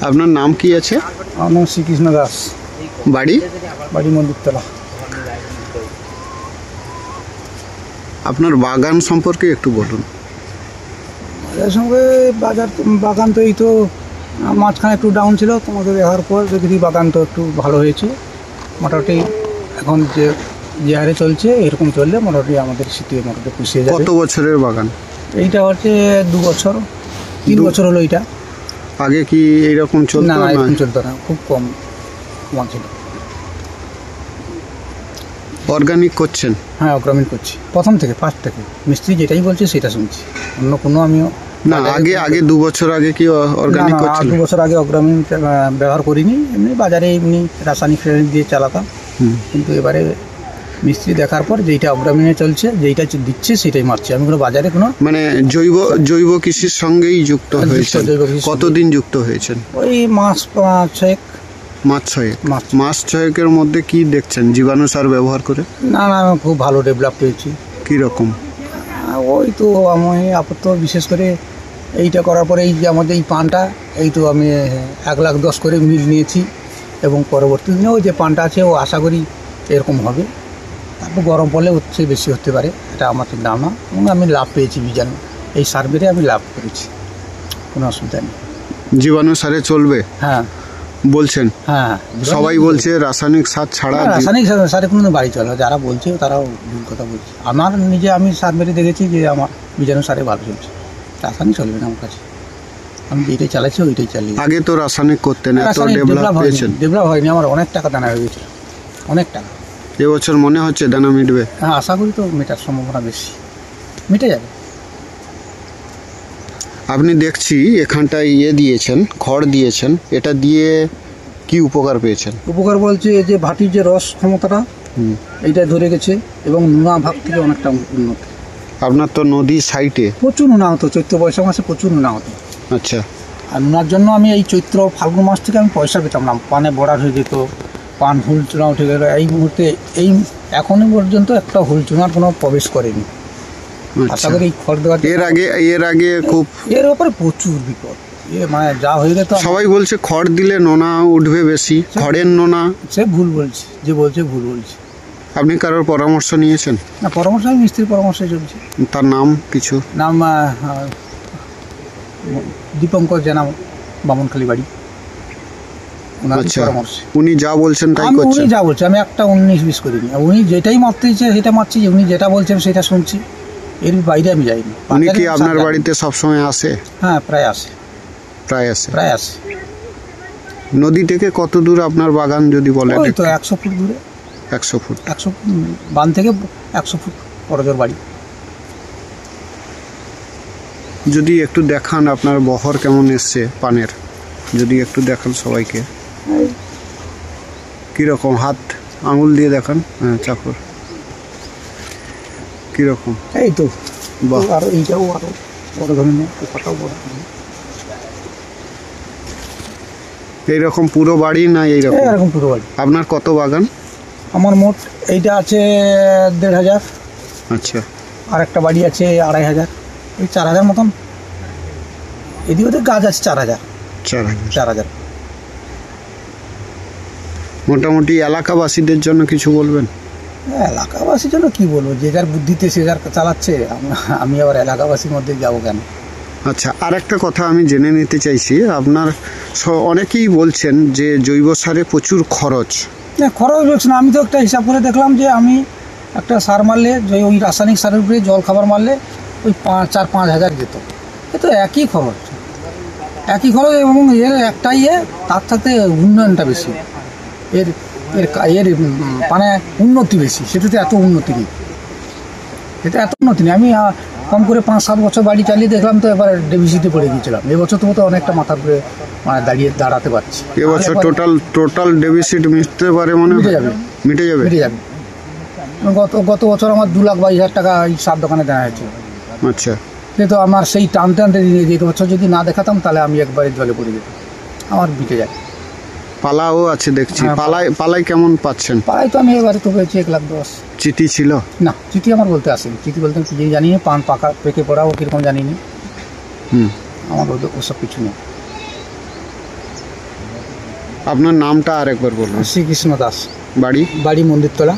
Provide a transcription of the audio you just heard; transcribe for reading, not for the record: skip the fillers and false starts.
আপনার নাম কি আছে? আমার নাম শ্রীকৃষ্ণ দাস। বাড়ি? বাড়ি মন্দিরতলা। আপনার বাগান সম্পর্কে একটু বলুন। এর সঙ্গে বাগান তো এই তো মাঝখানে একটু ডাউন ছিল, তোমাদের দেওয়ার পর দেখি বাগান তো একটু ভালো হয়েছে মোটামুটি। এখন যে হারে চলছে এরকম চললে মোটামুটি আমাদের শীতে মোটামুটি পুষিয়ে যাবে। কত বছরের বাগান? এইটা হচ্ছে 2 বছর 3 বছর হলো। এইটা আগে কি এইরকম চলতো? না, এরকম চলতো না, খুব কম ছিল। অর্গানিক করছেন? হ্যাঁ, অর্গানিক করছি প্রথম থেকে, ফার্স্ট থেকে। মিস্ত্রি যেটাই বলছে সেটা শুনছি, অন্য কোনো আমিও না। আগে 2 বছর আগে কি অর্গানিক করছেন? 2 বছর আগে অর্গানিক ব্যবহার করিনি, এমনি বাজারে এমনি রাসায়নিক দিয়ে চালাতাম। কিন্তু এবারে মিস্ত্রি দেখার পর যেইটা অর্গানিকে চলছে, যেইটা দিচ্ছে সেটাই মারছি আমি। কোনো বাজারে কোনো মানে জৈব কৃষির সঙ্গেই যুক্ত হয়েছেন? কতদিন যুক্ত হয়েছেন? ওই মাস 6। মাস 6-এর মধ্যে কি দেখছেন জীবাণু সার ব্যবহার করে? না, খুব ভালো ডেভেলপ পেয়েছি। কীরকম? ওই তো আমি বিশেষ করে এইটা করার পরে এই যে আমাদের এই পানটা, এই তো আমি 1,10,000 করে মিল নিয়েছি, এবং পরবর্তী দিনে ওই যে পানটা আছে ও আশা করি এরকম হবে। তারপর গরম পড়লে হচ্ছে বেশি হতে পারে, এটা আমার ধারণা। এবং আমি লাভ পেয়েছি বীজাণু, এই সার বেড়ে আমি লাভ করেছি, কোনো অসুবিধা নেই। জীবাণু সারে চলবে? হ্যাঁ বলছেন? হ্যাঁ, সবাই বলছে রাসায়নিক সার ছাড়া। রাসায়নিক সারে কোনো বাড়ি চলে, যারা বলছে তারাও ভুল কথা বলছে। আমার নিজে আমি সার মেরে দেখেছি যে আমার বীজাণু সারে ভালো চলছে, রাসায়নিক চলবে না আমার কাছে। আমি যেটাই চালাচ্ছি ওইটাই চালিয়ে। আগে তো রাসায়নিক করতেন, এত ডেভেলপ হয়েছেন? ডেভেলপ হয়নি, আমার অনেক টাকা দানা হয়ে গেছিল, অনেক টাকা। এবছর মনে হচ্ছে দানা মিটবে? হ্যাঁ, আশা করি তো মেটার সম্ভাবনা বেশি, মিটে যাবে। আপনি দেখছি এখানটায় দিয়েছেন, খড় দিয়েছেন, এটা দিয়ে কি উপকার পেয়েছেন? উপকার বলছে যে ভাটির যে রস ক্ষমতাটা এইটা ধরে গেছে, এবং নোনা ভাগ থেকে অনেকটা উন্নত। আপনার তো নদী সাইডে প্রচুর নোনা হতো, চৈত্র বৈশাখ মাসে প্রচুর নোনা হতো। আচ্ছা। আর নোনার জন্য আমি এই চৈত্র ফাল্গুন মাস থেকে আমি পয়সা পেতাম না, পানে বর্ডার হয়ে যেত, পান হুল চুনা উঠে গেল। এই মুহূর্তে এখনও পর্যন্ত একটা হুল চুনার কোনো প্রবেশ করেনি। আশা করি এই খড় দেওয়ার এর আগে খুব এর ব্যাপারে প্রচুর বিপদ, মানে যা হয়ে গেছে। সবাই বলছে খড় দিলে নোনা উঠবে বেশি, খড়ের নোনা। সে ভুল বলছে, যে বলছে ভুল বলছে। আপনি কারোর পরামর্শ নিয়েছেন? না, পরামর্শ আমি মিস্ত্রির পরামর্শে চলছে। তার নাম কিছু? নাম দীপঙ্কর জানা, বামনখালী বাড়ি। আচ্ছা, উনি যা বলছেন তাই করছেন? উনি যা বলছে, আমি একটা 19-20 করিনি। উনি যেটাই মারতে দিচ্ছে সেটা মারছি, উনি যেটা বলছেন সেটা শুনছি, এর বাইরে আমি যাইনি। উনি কি আপনার বাড়িতে সবসময় আসে? হ্যাঁ, প্রায় আসে। নদী থেকে কত দূর আপনার বাগান যদি বলেন? ওই তো 100 ফুট দূরে। 100 ফুট? 100 ফুট বান থেকে 100 ফুট বড়জোর বাড়ি। যদি একটু দেখান আপনার বহর কেমন এসছে পানের, যদি একটু দেখান সবাইকে। কীরকম? হাত আঙুল দিয়ে দেখান। হ্যাঁ, চাকর কীরকম? এই তো, আর এইটাও আরো বড় ধরনের, কথাও বড়। এইরকম পুরো বাড়ি না? এইরকম এরকম পুরো বাড়ি। আপনার কত বাগান? আমার মোট এইটা আছে 1,500। আচ্ছা। আর একটা বাড়ি আছে 2,500, ওই 4,000 মতন। এদিকে ওদের গাছ আছে 4,000। মোটামুটি এলাকাবাসীদের জন্য কিছু বলবেন? এলাকাবাসীর জন্য কি বলবো, যে যার বুদ্ধিতে সে যার চালাচ্ছে, আমি আবার এলাকাবাসীর মধ্যে যাবো কেন? আচ্ছা, আর একটা কথা আমি জেনে নিতে চাইছি, আপনার অনেকেই বলছেন যে জৈব সারে প্রচুর খরচ। না, খরচ বলছে না, আমি তো একটা হিসাব করে দেখলাম যে আমি একটা সার মারলে, ওই রাসায়নিক সারের উপরে জল খাবার মারলে ওই 4-5 হাজার যেত। এ তো একই খরচ, এবং এর একটাই তার সাথে উন্নয়নটা বেশি, এর মানে উন্নতি বেশি। সেটাতে এত উন্নতি নেই, আমি কম করে 5-7 বছর বাড়ি চালিয়ে দেখলাম, তো এবার ডেভিসিতে পড়ে গিয়েছিলাম। এবছর তো অনেকটা মাথার উপরে মানে দাঁড়াতে পারছি। এবছর টোটাল ডেভিসিট মিটতে পারে, মিটে যাবে। গত বছর আমার 2,22,000 টাকা এই সার দোকানে দেওয়া হয়েছে। আচ্ছা। কিন্তু আমার সেই টানতে দিয়ে বছর যদি না দেখাতাম তাহলে আমি একবারে জলে পড়ে যেতাম, আমার মিটে যায়। পালাও আছে দেখছি, পালাই কেমন পাচ্ছেন? পালাই তো আমি এবারে তো পেয়েছি 1,10,000। চিঠি ছিল? না, চিঠি আমার বলতে আসেনি। চিঠি বলতে কি জানি না, পান পাকা পেকে পড়া ও কীরকম জানি না। আমার ওসব কিছু নেই। আপনার নামটা আরেকবার বলুন। শ্রীকৃষ্ণ দাস, বাড়ি? বাড়ি মন্দিরতলা।